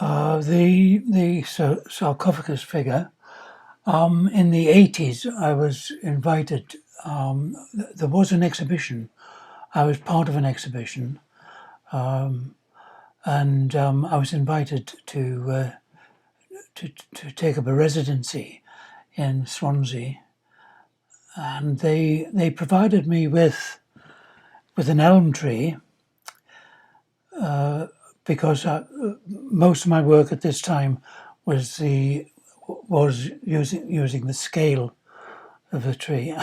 The sarcophagus figure. In the 80s, I was invited. There was an exhibition. I was part of an exhibition, and I was invited to take up a residency in Swansea, and they provided me with an elm tree because most of my work at this time was using the scale of the tree.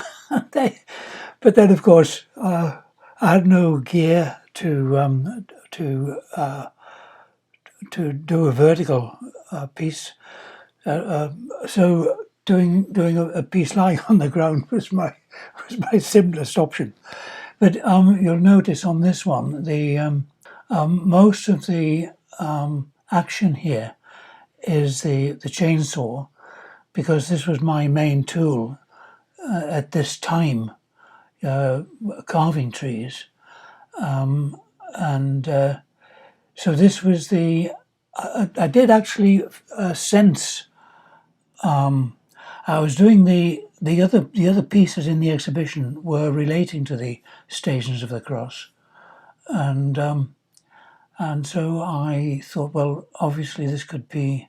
But then, of course, I had no gear to do a vertical piece. So doing a piece lying on the ground was my simplest option. But you'll notice on this one, the most of the action here is the chainsaw, because this was my main tool at this time, carving trees, and so this was the. I did actually sense. I was doing the other pieces in the exhibition were relating to the Stations of the Cross, and so I thought, well, obviously this could be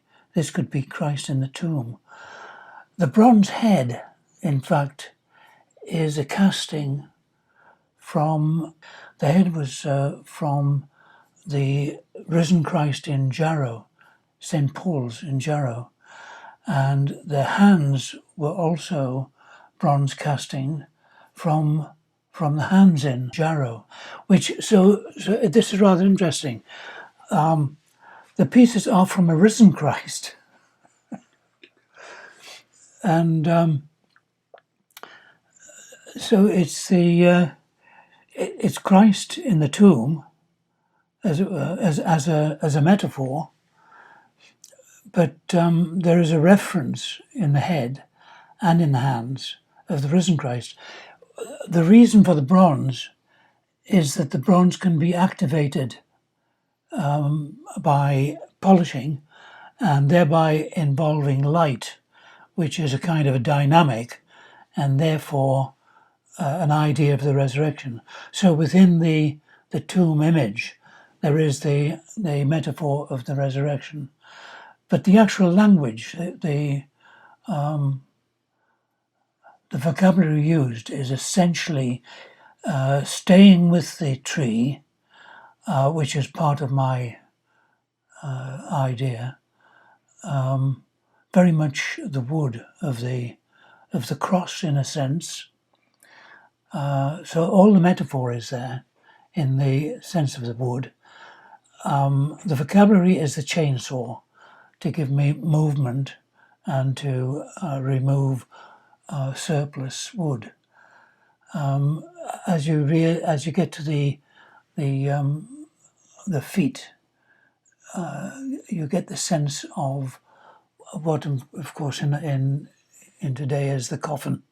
Christ in the tomb. The bronze head, in fact, is a casting from. The head was from the risen Christ in Jarrow, St. Paul's in Jarrow, and the hands were also bronze casting from the hands in Jarrow, which so this is rather interesting. The pieces are from a risen Christ, and so it's it's Christ in the tomb as a metaphor, but there is a reference in the head and in the hands of the risen Christ. The reason for the bronze is that the bronze can be activated by polishing, and thereby involving light, which is a kind of a dynamic, and therefore an idea of the resurrection. So within the tomb image, there is the metaphor of the resurrection. But the actual language, the vocabulary used is essentially staying with the tree, which is part of my idea. Very much the wood of the cross, in a sense. So all the metaphor is there in the sense of the wood. The vocabulary is the chainsaw, to give me movement and to remove surplus wood. As you get to the feet, you get the sense of what, of course, in today is the coffin.